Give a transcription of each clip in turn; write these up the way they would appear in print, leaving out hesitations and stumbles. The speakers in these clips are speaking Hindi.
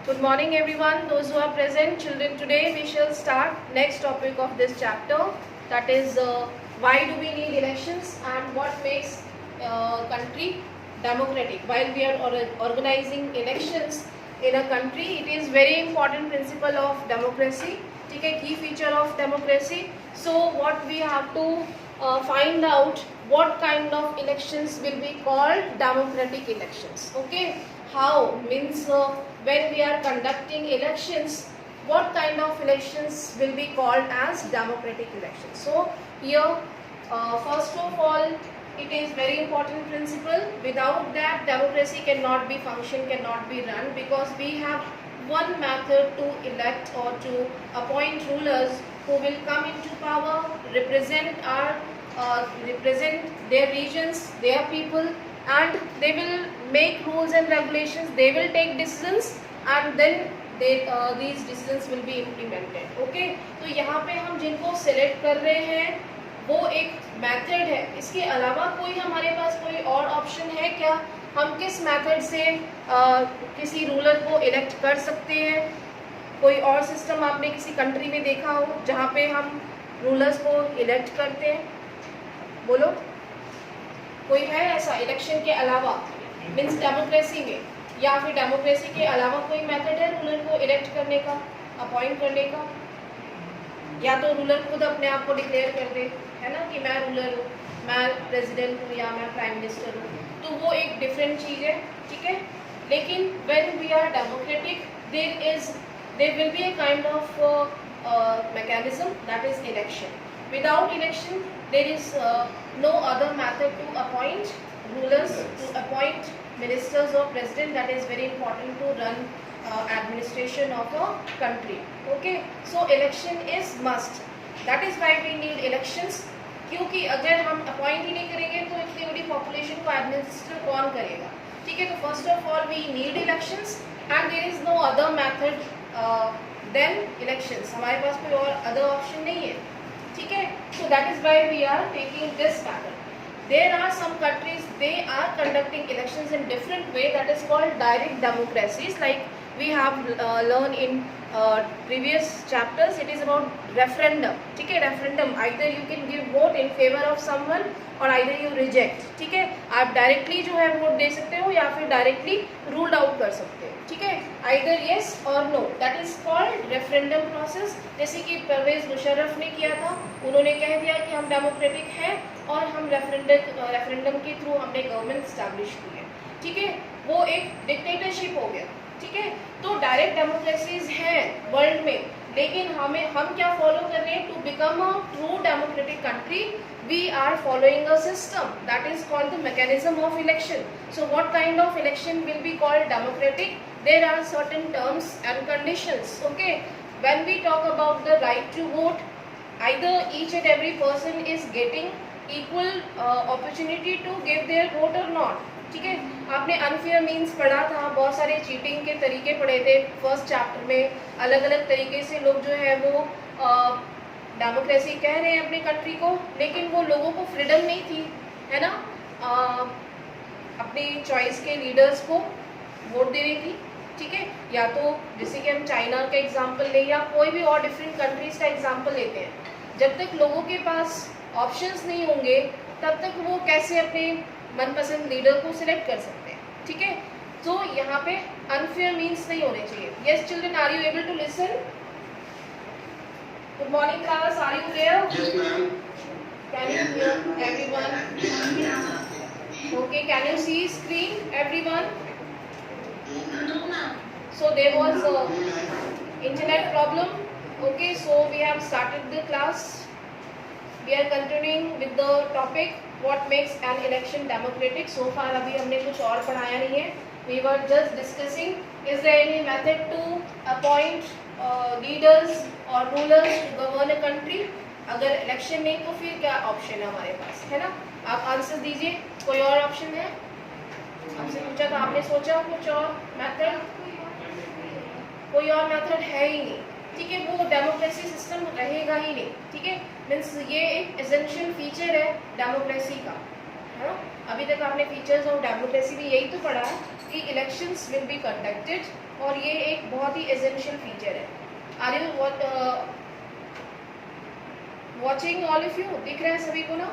Good morning everyone, those who are present. Children, today we shall start next topic of this chapter, that is why do we need elections and what makes country democratic. While we are organizing elections in a country, it is very important principle of democracy, okay, key feature of democracy. So what we have to find out what kind of elections will be called democratic elections. Okay, how means when we are conducting elections, what kind of elections will be called as democratic elections. So here first of all, it is very important principle. Without that, democracy cannot be function, cannot be run, because we have one method to elect or to appoint rulers who will come into power, represent their regions, their people, and they will make rules and regulations, they will take decisions, and then these decisions will be implemented. Okay, तो यहाँ पे हम जिनको select कर रहे हैं वो एक मेथड है, इसके अलावा कोई हमारे पास कोई और ऑप्शन है क्या? हम किस मेथड से किसी रूलर को इलेक्ट कर सकते हैं? कोई और सिस्टम आपने किसी कंट्री में देखा हो जहाँ पे हम रूलर्स को इलेक्ट करते हैं? बोलो, कोई है ऐसा इलेक्शन के अलावा, मीन्स डेमोक्रेसी में, या फिर डेमोक्रेसी के अलावा कोई मेथड है रूलर को इलेक्ट करने का, अपॉइंट करने का? या तो रूलर खुद अपने आप को डिक्लेयर कर दे, है ना, कि मैं रूलर हूँ, मैं प्रेसिडेंट हूँ या मैं प्राइम मिनिस्टर हूँ, तो वो एक डिफरेंट चीज़ है, ठीक है. लेकिन when we are democratic, there will be a kind of mechanism, that is election. Without election, there is no other method to appoint rulers, to appoint ministers or president. That is very important to run administration of a country. Okay, so election is must. That is why we need elections. क्योंकि अगर हम अपॉइंट ही नहीं करेंगे तो इतनी बड़ी पॉपुलेशन को एडमिनिस्टर कौन करेगा? ठीक है, तो first of all we need elections and there is no other method then elections. हमारे पास कोई और अदर ऑप्शन नहीं है, ठीक है. So that is why we are taking this method. There are some countries, they are conducting elections in different way, that is called direct democracies, like we have learned in previous chapters. It is about referendum, ठीक है. referendum, either you can give vote in favor of someone or either you reject, ठीक है. आप डायरेक्टली जो है वोट दे सकते हो या फिर डायरेक्टली रूल्ड आउट कर सकते हो, ठीक है. either yes or no, that is called referendum process. जैसे कि परवेज मुशर्रफ ने किया था, उन्होंने कह दिया कि हम डेमोक्रेटिक हैं और हम रेफरेंडम के थ्रू हमने गवर्नमेंट स्टैब्लिश की है, ठीक है. वो एक डिक्टेटरशिप हो गया, ठीक है. तो डायरेक्ट डेमोक्रेसीज हैं वर्ल्ड में, लेकिन हम क्या फॉलो कर रहे हैं? To become a true democratic country, we are following a system that is called the mechanism of election. So what kind of election will be called democratic? There are certain terms and conditions. Okay, when we talk about the right to vote, either each and every person is getting equal opportunity to give their vote or not, ठीक है. आपने अनफेयर मीन्स पढ़ा था, बहुत सारे चीटिंग के तरीके पढ़े थे फर्स्ट चैप्टर में. अलग अलग तरीके से लोग जो है वो डेमोक्रेसी कह रहे हैं अपनी कंट्री को, लेकिन वो लोगों को फ्रीडम नहीं थी, है ना, अपनी चॉइस के लीडर्स को वोट देने की, ठीक है. या तो जैसे कि हम चाइना का एग्जांपल लें या कोई भी और डिफरेंट कंट्रीज का एग्जांपल लेते हैं, जब तक लोगों के पास ऑप्शंस नहीं होंगे तब तक वो कैसे अपने मनपसंद लीडर को सिलेक्ट कर सकते हैं, ठीक है. तो यहाँ पे अनफेयर मीन्स नहीं होने चाहिए. Yes children, are you able to listen? Good morning class, are you there? Yes, ma'am. Can you hear everyone? Okay, can you see screen everyone? So there was a internet problem. Okay, so we have started the class. We are continuing with the topic what makes an election democratic. So far अभी हमने कुछ और पढ़ाया नहीं है. We were just discussing, is there any method to appoint leaders or rulers to govern a country? अगर इलेक्शन नहीं तो फिर क्या ऑप्शन है हमारे पास, है ना. आप आंसर दीजिए. कोई और ऑप्शन है? आपसे पूछा था, आपने सोचा कुछ और मेथड? कोई और मेथड है ही नहीं, ठीक है. वो डेमोक्रेसी सिस्टम रहेगा ही नहीं, ठीक है. मीन्स ये एक एसेंशियल फीचर है डेमोक्रेसी का. है ना। अभी तक आपने फीचर्स ऑफ डेमोक्रेसी भी यही तो पढ़ा है कि इलेक्शंस विल बी कंडक्टेड, और ये एक बहुत ही एसेंशियल फीचर है। Are you watching all of you? दिख रहा है सभी को ना?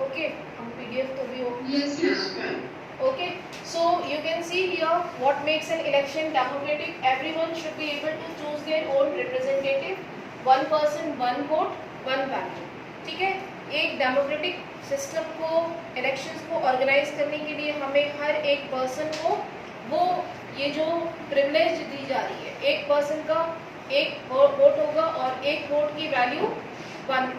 ओके, हम पीडीएफ तो भी हो। Okay, so you can see here what makes an election democratic. Everyone should be able to choose their own representative. One person, one vote, one value. ठीक है, एक डेमोक्रेटिक सिस्टम को, इलेक्शंस को ऑर्गेनाइज करने के लिए हमें हर एक पर्सन को वो ये जो प्रिविलेज दी जा रही है, एक पर्सन का एक वोट होगा और एक वोट की वैल्यू 1,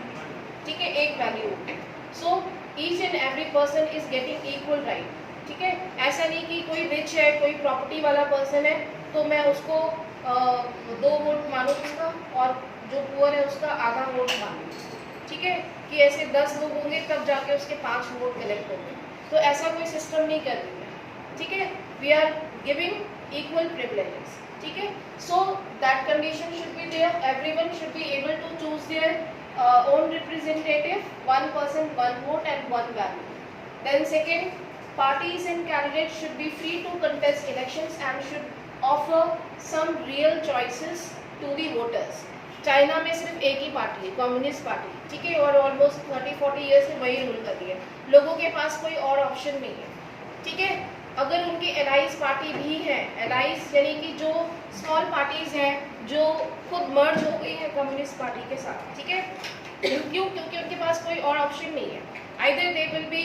ठीक है, एक वैल्यू होगी। So each and every person is getting equal right. ठीक है, ऐसा नहीं कि कोई रिच है, कोई प्रॉपर्टी वाला पर्सन है तो मैं उसको 2 वोट मानूंगा और जो पुअर है उसका आधा वोट मानूंगा। ठीक है, कि ऐसे 10 लोग होंगे तब जाके उसके 5 वोट कलेक्ट होंगे, तो ऐसा कोई सिस्टम नहीं कर रही है। ठीक है, we are giving equal privileges. ठीक है, so that condition should be there, everyone should be able to choose their own representative, 1 person 1 vote and 1 value. Then second, parties and candidates should be free to contest elections and should offer some real choices to the voters. China में सिर्फ एक ही पार्टी है, कम्युनिस्ट पार्टी, ठीक है, और ऑलमोस्ट 30-40 ईयर्स से वही रूल कर रही है। लोगों के पास कोई और ऑप्शन नहीं है। ठीक है, अगर उनकी एलाइज पार्टी भी है, एलाइज यानी कि जो स्मॉल पार्टीज हैं जो खुद मर्ज हो गई है कम्युनिस्ट पार्टी के साथ। ठीक है, क्यों? क्योंकि उनके पास कोई और ऑप्शन नहीं है। Either they will be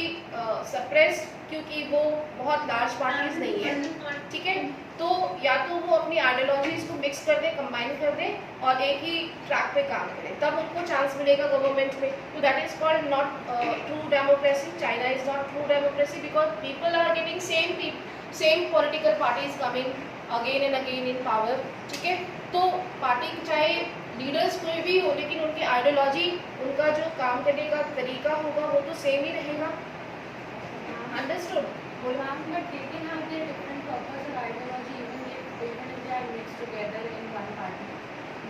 suppressed, क्योंकि वो बहुत लार्ज पार्टीज नहीं है। ठीक है, तो या तो वो अपनी आइडियोलॉजीज को मिक्स कर दे, कंबाइन कर दे और एक ही ट्रैक पे काम करें, तब उनको चांस मिलेगा गवर्नमेंट में। तो that is called not true democracy. China is not true democracy because people are getting same political parties coming again and again in power. ठीक है, तो पार्टी चाहे लीडर्स कोई भी हो, लेकिन उनकी आइडियोलॉजी, उनका जो काम करने का तरीका होगा वो तो सेम ही रहेगा। Understood? But they can have their different purpose or ideology even if they are mixed together in one party.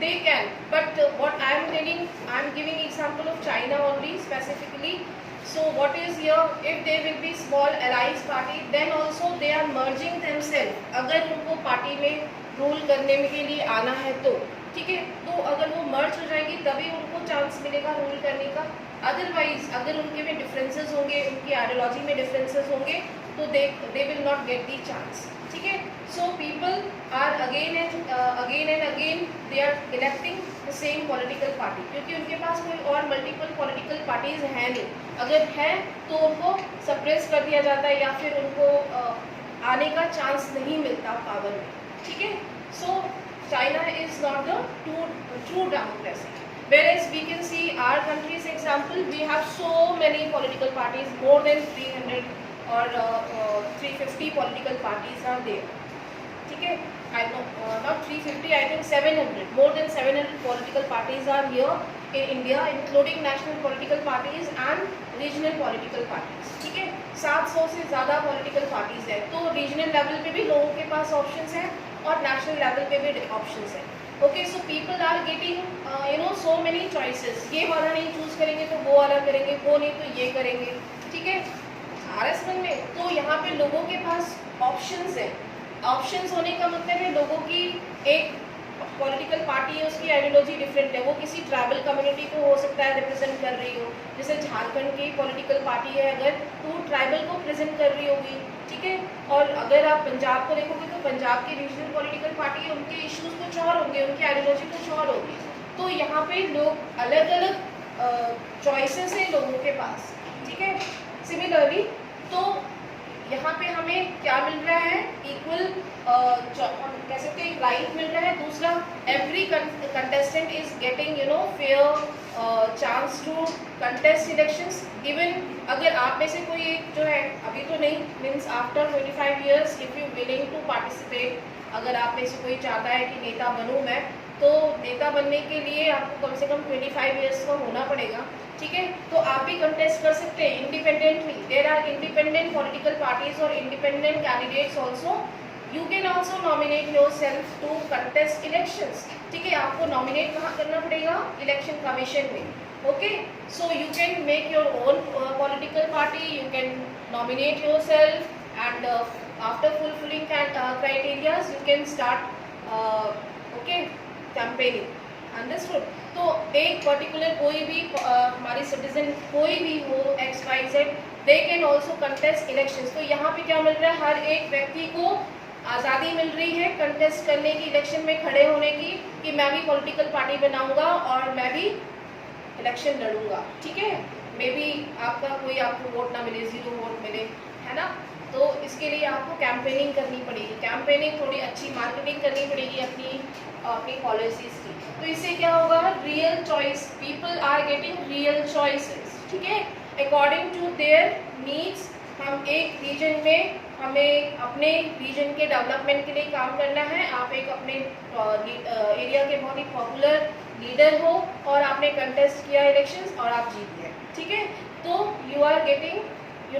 They can, but what I am telling, I am giving example of China only specifically. So what is here, if there will be small allies party, then also they are merging themselves. अगर उनको पार्टी में रूल करने के लिए आना है तो ठीक है, तो अगर वो मर्ज हो जाएंगी तभी उनको चांस मिलेगा रूल करने का। अदरवाइज अगर उनके में डिफरेंसेस होंगे, उनकी आइडियोलॉजी में डिफरेंसेस होंगे, तो they will not get the chance. ठीक है, so people are again and again they are electing the same political party, क्योंकि उनके पास कोई और मल्टीपल पॉलिटिकल पार्टीज हैं नहीं। अगर है तो उनको सप्रेस कर दिया जाता है या फिर उनको आने का चांस नहीं मिलता पावर में। ठीक है, सो China is not the true democracy. Whereas we can see our country's example, we have so many political parties, more than 300 or 350 political parties are there. ठीक है, I know not 350, I think 700, more than 700 political parties are here in India, including national political parties and regional political parties. ठीक है, 700 से ज़्यादा political parties है, तो regional level पे भी लोगों के पास options हैं और नेशनल लेवल पे भी ऑप्शंस हैं। Okay, so people are getting so many choices. ये वाला नहीं चूज करेंगे तो वो वाला करेंगे, वो नहीं तो ये करेंगे। ठीक है, RS1 में तो यहाँ पे लोगों के पास ऑप्शंस हैं। ऑप्शंस होने का मतलब है लोगों की एक पॉलिटिकल पार्टी है, उसकी आइडियोलॉजी डिफरेंट है, वो किसी ट्राइबल कम्युनिटी को हो सकता है रिप्रेजेंट कर रही हो। जैसे झारखंड की पॉलिटिकल पार्टी है अगर, तो वो ट्राइबल को प्रेजेंट कर रही होगी। ठीक है, और अगर आप पंजाब को देखोगे तो पंजाब की रीजनल पॉलिटिकल पार्टी है, उनके इश्यूज कुछ और होंगे, उनकी आइडियोलॉजी कुछ और होगी। तो यहाँ पे लोग अलग अलग चॉइसेस हैं लोगों के पास। ठीक है, सिमिलरली तो यहाँ पे हमें क्या मिल रहा है, इक्वल कह सकते हैं राइट मिल रहा है। दूसरा, every contestant is getting fair chance to contest elections. Even अगर आप में से कोई एक जो है, अभी तो नहीं, means after 25 years if you willing to participate, अगर आप में से कोई चाहता है कि नेता बनूँ मैं, तो नेता बनने के लिए आपको कम से कम 25 ईयर्स का होना पड़ेगा। ठीक है, तो आप भी कंटेस्ट कर सकते हैं independently. There are independent political parties और independent candidates also. You can also nominate yourself to contest elections. ठीक है, आपको नॉमिनेट कहाँ करना पड़ेगा? इलेक्शन कमीशन में। Okay, so you can make your own political party, you can nominate yourself, and after fulfilling criteria, you can start okay campaigning. Understood? तो एक पर्टिकुलर कोई भी हमारी सिटीजन कोई भी हो XYZ, they can also contest elections. तो यहाँ पे क्या मिल रहा है, हर एक व्यक्ति को आज़ादी मिल रही है कंटेस्ट करने की, इलेक्शन में खड़े होने की, कि मैं भी पॉलिटिकल पार्टी बनाऊंगा और मैं भी इलेक्शन लड़ूंगा. ठीक है, मे बी आपका कोई आपको वोट ना मिले, 0 वोट मिले, है ना. तो इसके लिए आपको कैंपेनिंग करनी पड़ेगी, कैंपेनिंग थोड़ी अच्छी मार्केटिंग करनी पड़ेगी अपनी पॉलिसीज़ की. तो इससे क्या होगा, real choice, people are getting real choices. ठीक है, अकॉर्डिंग टू देयर नीड्स. हम एक रीजन में, हमें अपने रीजन के डेवलपमेंट के लिए काम करना है. आप एक अपने एरिया के बहुत ही पॉपुलर लीडर हो और आपने कंटेस्ट किया इलेक्शंस और आप जीत गए. ठीक है, तो you are getting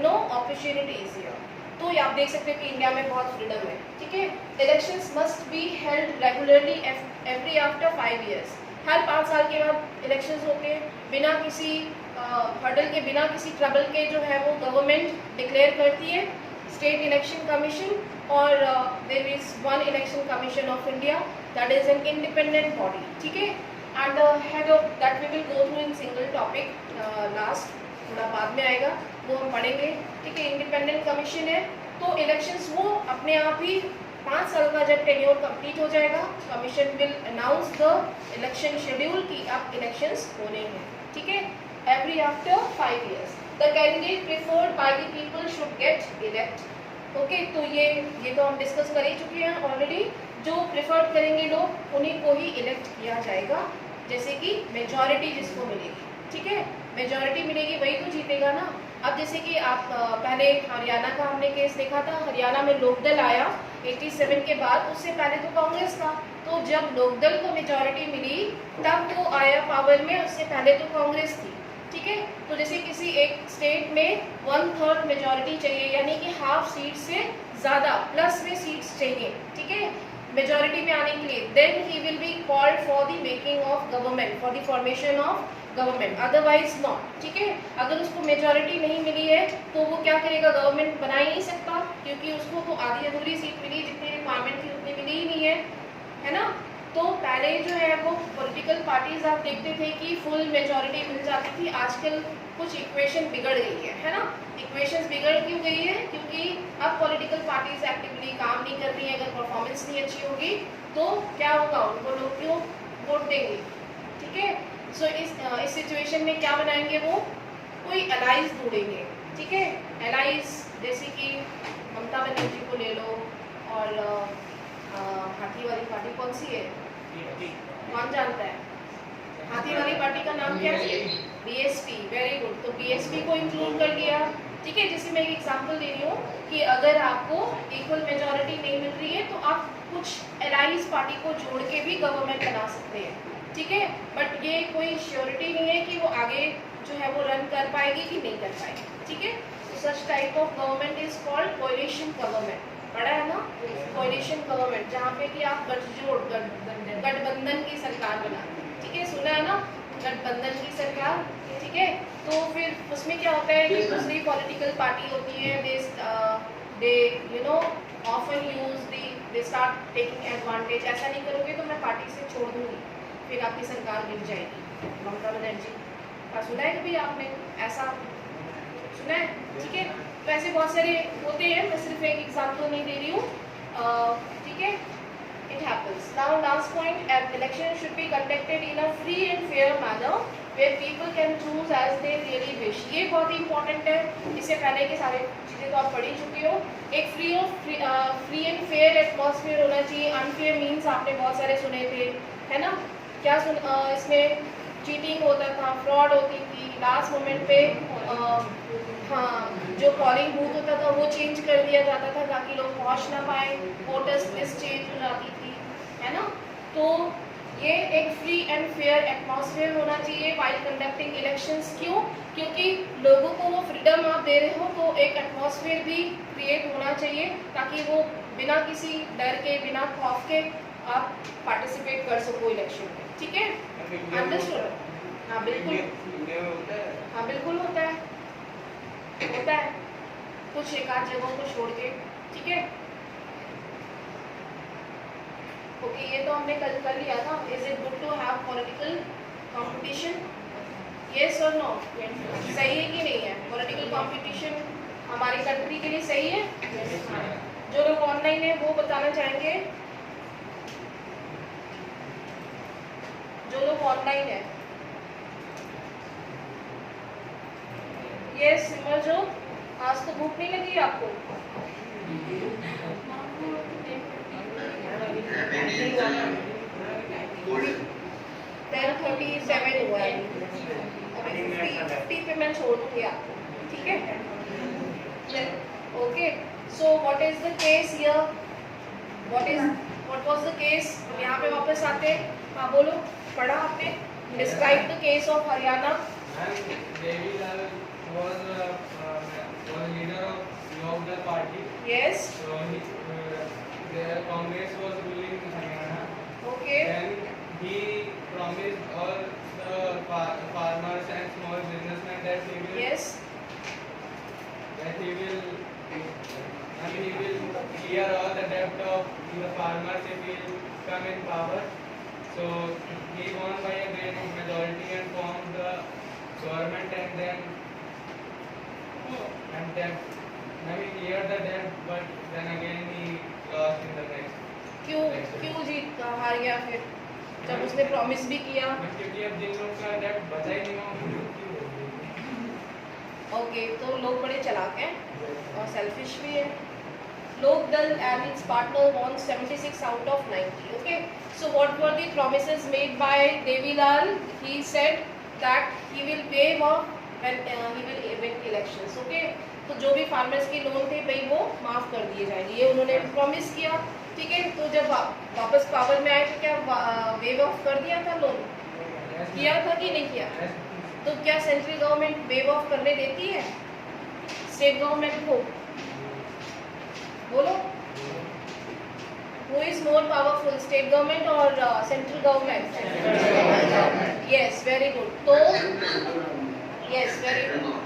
opportunities here. तो ये आप देख सकते हैं कि इंडिया में बहुत फ्रीडम है. ठीक है, elections must be held regularly every after 5 years. हर 5 साल के बाद इलेक्शंस होते हैं, बिना किसी हर्डल के, बिना किसी ट्रबल के जो है वो गवर्नमेंट डिक्लेयर करती है, स्टेट इलेक्शन कमीशन. और there is one election commission of India, that is an independent body. ठीक है, and head of that we will go through in single topic. Last थोड़ा बाद में आएगा, वो हम पढ़ेंगे. ठीक है, इंडिपेंडेंट कमीशन है. तो इलेक्शंस वो अपने आप ही 5 साल का जब टेन्योर कंप्लीट हो जाएगा, commission will announce the election schedule कि अब इलेक्शंस होने हैं. ठीक है, every after 5 years the candidate preferred by the people should get elect. Okay, तो ये तो हम डिस्कस कर ही चुके हैं ऑलरेडी. जो प्रेफर्ड करेंगे लोग, उन्हीं को ही इलेक्ट किया जाएगा, जैसे कि मेजॉरिटी जिसको मिलेगी. ठीक है, मेजॉरिटी मिलेगी वही तो जीतेगा ना. अब जैसे कि आप पहले हरियाणा का हमने केस देखा था, हरियाणा में लोकदल आया 87 के बाद, उससे पहले तो कांग्रेस था. तो जब लोकदल को मेजॉरिटी मिली तब वो आया पावर में, उससे पहले तो कांग्रेस थी. ठीक है, तो जैसे किसी एक स्टेट में 1/3 मेजॉरिटी चाहिए, यानी कि हाफ सीट से ज़्यादा प्लस में सीट्स चाहिए. ठीक है, मेजॉरिटी में आने के लिए, then he will be called for the making of government, for the formation of government, otherwise not. ठीक है, अगर उसको मेजॉरिटी नहीं मिली है तो वो क्या करेगा, गवर्नमेंट बना ही नहीं सकता, क्योंकि उसको तो आधी अधूरी सीट मिली, जितनी रिक्वायरमेंट थी उतनी मिली ही नहीं है ना. तो पहले जो है वो पॉलिटिकल पार्टीज आप देखते थे कि फुल मेजॉरिटी मिल जाती थी. आजकल कुछ इक्वेशन बिगड़ गई है ना. इक्वेशंस बिगड़ क्यों गई है, क्योंकि अब पॉलिटिकल पार्टीज एक्टिवली काम नहीं कर रही है. अगर परफॉर्मेंस नहीं अच्छी होगी तो क्या होगा, उनको लोग क्यों वोट देंगे. ठीक है, सो इस सिचुएशन में क्या बनाएंगे, वो कोई एलाइज ढूंढेंगे. ठीक है, एलाइज जैसे कि ममता बनर्जी को ले लो, और हाथी वाली पार्टी कौन सी है, कौन जानता है. हाथी वाली पार्टी का नाम क्या है, BSP. Very good. तो BSP को इंक्लूड कर लिया. ठीक है, जैसे मैं एक एग्जांपल दे रही हूँ कि अगर आपको इक्वल मेजॉरिटी नहीं मिल रही है तो आप कुछ एलाइज पार्टी को जोड़ के भी गवर्नमेंट बना सकते हैं. ठीक है, बट ये कोई श्योरिटी नहीं है कि वो आगे जो है वो रन कर पाएगी कि नहीं कर पाएगी. ठीक है, तो such type of government is called coalition government. पढ़ा है ना, कोएलिशन गवर्नमेंट, जहाँ पे कि आप गठबंधन की सरकार बनाते हैं. ठीक है, सुना है ना, गठबंधन की सरकार. ठीक है, तो फिर उसमें क्या होता है कि दूसरी पॉलिटिकल पार्टी होती है, they often use they start taking advantage. ऐसा नहीं करोगे तो मैं पार्टी से छोड़ दूंगी, फिर आपकी सरकार गिर जाएगी. ममता बनर्जी का सुना है कभी आपने, ऐसा सुना है. ठीक है, तो ऐसे बहुत सारे होते हैं, मैं सिर्फ एक एग्जांपल नहीं दे रही हूँ. ठीक है, it happens. Now last point, election should be conducted in a free and fair manner where people can choose as they really wish. ये बहुत ही इंपॉर्टेंट है. इससे पहले के सारे चीज़ें तो आप पढ़ ही चुके हो. एक फ्री एंड फेयर एटमॉस्फेयर होना चाहिए. अनफेयर मीन्स आपने बहुत सारे सुने थे, है ना. क्या इसमें चीटिंग होता था, फ्रॉड होती थी, लास्ट मोमेंट पे हाँ जो पोलिंग बूथ होता था वो चेंज कर दिया जाता था ताकि लोग पहुंच ना पाए, वोटर्स लिस्ट चेंज हो जाती थी, है ना. तो ये एक फ्री एंड फेयर एटमॉस्फेयर होना चाहिए वाइल कंडक्टिंग इलेक्शंस. क्यों, क्योंकि लोगों को वो फ्रीडम आप दे रहे हो, तो एक एटमॉस्फेयर भी क्रिएट होना चाहिए ताकि वो बिना किसी डर के, बिना खौफ के आप पार्टिसिपेट कर सको इलेक्शन में. ठीक है, अंडरस्टूड. हाँ बिल्कुल. यूके में होता है? हाँ बिल्कुल होता है, होता है कुछ एक आध जगहों को छोड़ के, ठीक है। ओके, ये तो हमने कल कर लिया था। Is it good to have political competition? Yes और नो? सही है कि नहीं है? पॉलिटिकल कंपटीशन हमारी कंट्री के लिए सही है? जो लोग ऑनलाइन है वो बताना चाहेंगे, जो लोग ऑनलाइन है। ये सिमर जो आज तो भूख नहीं लगी आपको? 10:37 हुआ है, अभी 50 पे मैं छोड़ दूंगी आपको, ठीक है। Okay, so what is the case here? What was the case? यहाँ पे वापस आते हैं। हाँ बोलो, पढ़ा आपने? Describe the case of Haryana. Devilal was leader of Lokdal party. Yes, So their Congress was ruling Haryana. Okay, Then he promised all the farmers and small businessmen that he will yes, clear all the debt of the farmers if he will come in power. So he won by a great majority and formed the government, and then he cleared the debt, but then again he lost in the next. क्यों जीत हार गया फिर, जब उसने प्रॉमिस भी किया? क्योंकि अब जिन लोग का डेट बचा ही नहीं हुआ उनको क्यों बोल ओके, तो लोग बड़े चालाक हैं और सेल्फिश भी है। Lokdal and its partner won 76 out of 90. Okay, so what were the promises made by Devilal? He said that he will waive off when he will win elections. Okay, तो जो भी फार्मर्स के लोन थे भाई वो माफ कर दिए जाएंगे, ये उन्होंने प्रॉमिस किया, ठीक है। तो जब वापस पावर में आए तो क्या वेव ऑफ कर दिया था लोन? किया था कि नहीं किया? तो क्या सेंट्रल गवर्नमेंट वेव ऑफ करने देती है स्टेट गवर्नमेंट को? बोलो, who is more powerful, state government or central government? Yes, very good. तो yes, very good.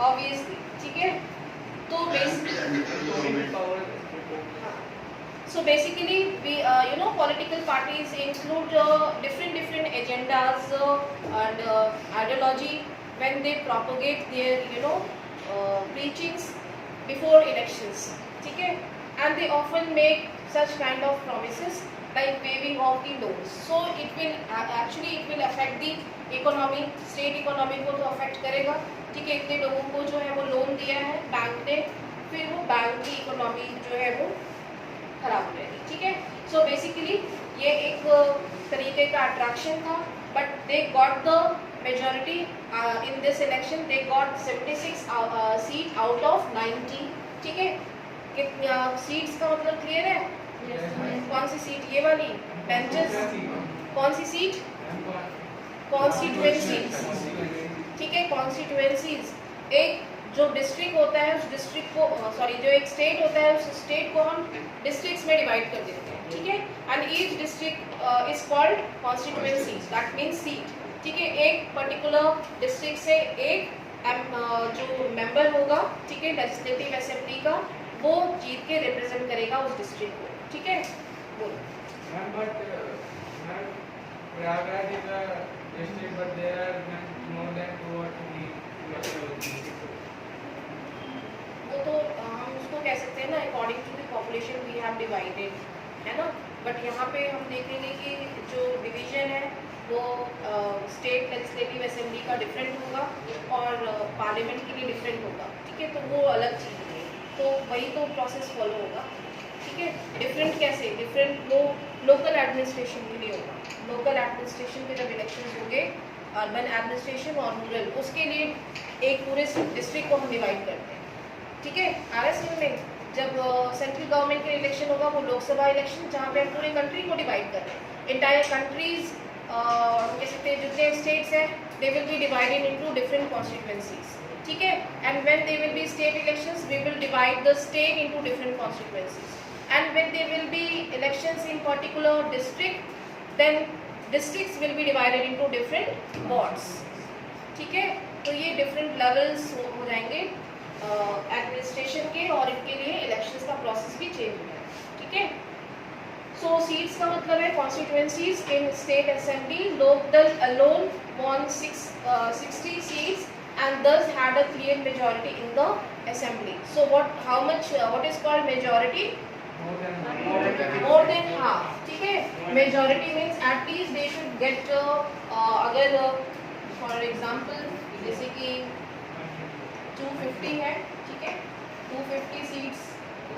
Obviously, ठीक है। तो basically we political parties include different agendas and ideology when they propagate their preachings before elections, ठीक है। And they often make such kind of promises like waiving of the loans. So it will affect the economy, state economy को तो affect करेगा, ठीक है। इतने लोगों को जो है वो लोन दिया है बैंक ने, फिर वो बैंक की इकोनॉमी जो है वो खराब हो जाएगी, ठीक है। सो बेसिकली ये एक तरीके का अट्रैक्शन था, but they got the majority in this election. They got 76 seat out of 90, ठीक है। कितनी सीट्स का मतलब क्लियर है? कौन सी सीट? ये वाली बेंचेस? कौन सी सीट? कॉन्स्टिट्यूएंसीज, ठीक है। कॉन्स्टिट्यूएंसीज, एक जो डिस्ट्रिक्ट होता है उस डिस्ट्रिक्ट को जो एक स्टेट होता है उस स्टेट को हम डिस्ट्रिक्ट्स में डिवाइड कर देते हैं, ठीक है। And each district is called constituencies, that means seat, ठीक है। एक पर्टिकुलर डिस्ट्रिक्ट से एक जो मेंबर होगा, ठीक है, लेजिस्लेटिव असेंबली का, वो जीत के रिप्रेजेंट करेगा उस डिस्ट्रिक्ट को, ठीक है। बोलो ma'am, but Prayagraj is a district, but there are more than 2 or 3 वो तो हम उसको कह सकते हैं ना according to the population we have divided, है ना। बट यहाँ पे हम देखेंगे कि जो डिवीजन है वो स्टेट लेजिस्लेटिव असेंबली का डिफरेंट होगा और पार्लियामेंट के लिए डिफरेंट होगा, ठीक है। तो वो अलग चीज़ है, तो वही तो प्रोसेस फॉलो होगा, ठीक है। डिफरेंट कैसे? डिफरेंट वो लोकल एडमिनिस्ट्रेशन के लिए होगा। लोकल एडमिनिस्ट्रेशन के जब इलेक्शन होंगे, अर्बन एडमिनिस्ट्रेशन और रूरल, उसके लिए एक पूरे डिस्ट्रिक्ट को हम डिवाइड करते हैं, ठीक है। RS में जब सेंट्रल गवर्नमेंट के इलेक्शन होगा वो लोकसभा इलेक्शन, जहाँ पे हम पूरे कंट्री को डिवाइड कर रहे हैं, इंटायर कंट्रीज कह सकते हैं जितने स्टेट्स हैं they will be divided into different constituencies, ठीक है। And when they will be state elections we will divide the state into different constituencies, and when they will be elections in particular district, then districts will be divided into different wards, ठीक है। तो ये डिफरेंट लेवल्स हो जाएंगे एडमिनिस्ट्रेशन के, और इनके लिए इलेक्शंस का प्रोसेस भी चेंज हो जाएगा, ठीक है। सो सीट्स का मतलब है constituencies in state assembly. Lokdal alone won 60 seats and thus had a clear majority in the assembly. So what is called majority? More than half, ठीक है। majority means at least they should get अगर for example जैसे कि 250 है, ठीक है, 250 सीट्स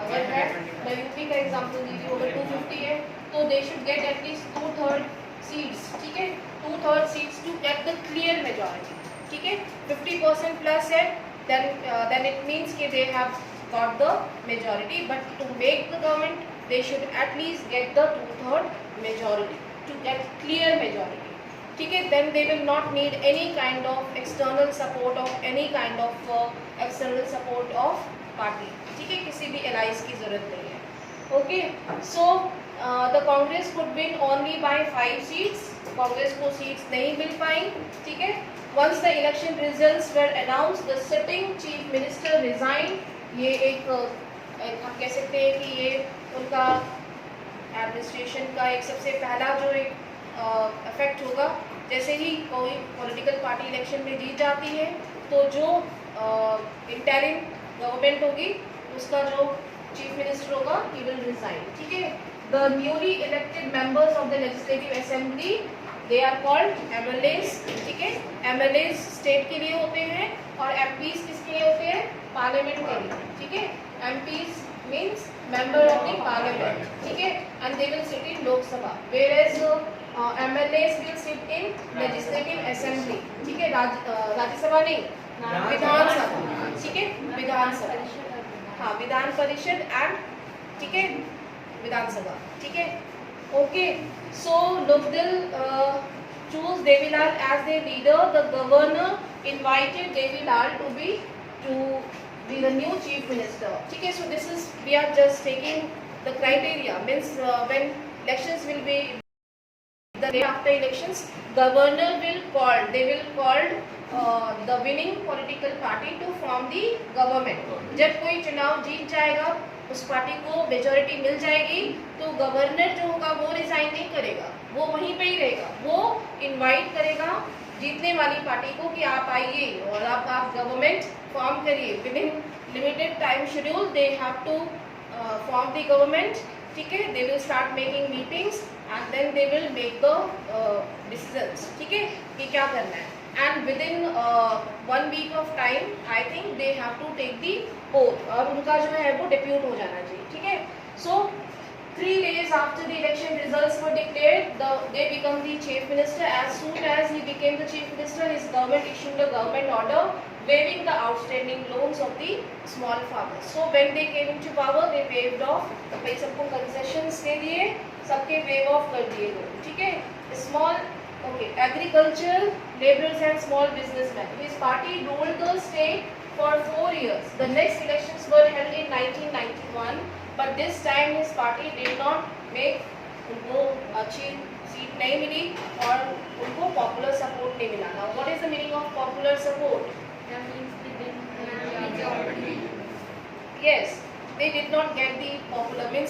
अगर है, मैं यूपी का एग्जांपल दीजिए, अगर 250 है तो they should get at least 2/3 seats, ठीक है, 2/3 seats to get the clear majority, ठीक है। 50% प्लस है then it means कि they have got the majority, but to make the government they should at least get the 2/3 majority to get clear majority, ठीक है। then they will not need any kind of external support of any kind of external support of party, ठीक है, किसी भी allies की जरूरत नहीं है। Okay, so the Congress could win only by 5 seats, Congress को सीट्स नहीं मिल पाई, ठीक है। once the election results were announced the sitting chief minister resigned, ये एक हम कह सकते हैं कि ये उनका एडमिनिस्ट्रेशन का एक सबसे पहला जो एक इफेक्ट होगा। जैसे ही कोई पॉलिटिकल पार्टी इलेक्शन में जीत जाती है तो जो इंटरिम गवर्नमेंट होगी उसका जो चीफ मिनिस्टर होगा ही विल रिजाइन, ठीक है। The newly elected members of the legislative assembly they are called MLAs, ठीक है। एमएलएज स्टेट के लिए होते हैं और एमपीज किसके लिए होते हैं? पार्लियामेंट के लिए, ठीक है। MPs means member of the parliament, ठीक है, and they will sit in Lok Sabha, whereas MLAs will sit in legislative assembly, ठीक है। राज्यसभा नहीं, विधानसभा, ठीक है, विधानसभा, हाँ, विधान परिषद एंड, ठीक है, विधानसभा, ठीक है। Okay, so Lokdal choose Devilal as their leader. The governor invited Devilal to be the new chief minister, ठीक है। So this is, we are just taking the criteria, means when elections will be the day after elections, governor will call, they will call the winning political party to form the government. जब कोई चुनाव जीत जाएगा, उस पार्टी को मेजोरिटी मिल जाएगी, तो गवर्नर जो होगा वो रिजाइन नहीं करेगा, वो वहीं पे ही रहेगा, वो इनवाइट करेगा जीतने वाली पार्टी को कि आप आइए और आप गवर्नमेंट फॉर्म करिए। Within limited time schedule they have to form the government, ठीक है। They will start making meetings and then they will make the decisions, ठीक है, कि क्या करना है। And within 1 week of time I think they have to take the oath, और उनका जो है वो डिप्यूट हो जाना चाहिए, ठीक है। सो 3 days after the election results were declared, they become the chief minister. As soon as he became the chief minister, his government issued a government order waiving the outstanding loans of the small farmers. So when they came into power, they waived off, भाई सबको concessions दे दिए, सबके waive off कर दिए लोग, ठीक है। Small, okay, agriculture, laborers and small businessmen. His party ruled the state for 4 years. The next elections were held in 1991, but this time his party did not make, उनको अच्छी सीट नहीं मिली और उनको पॉपुलर सपोर्ट नहीं मिला। Now what is the meaning of popular support? That means they didn't get majority. Yes, they did not get the popular, means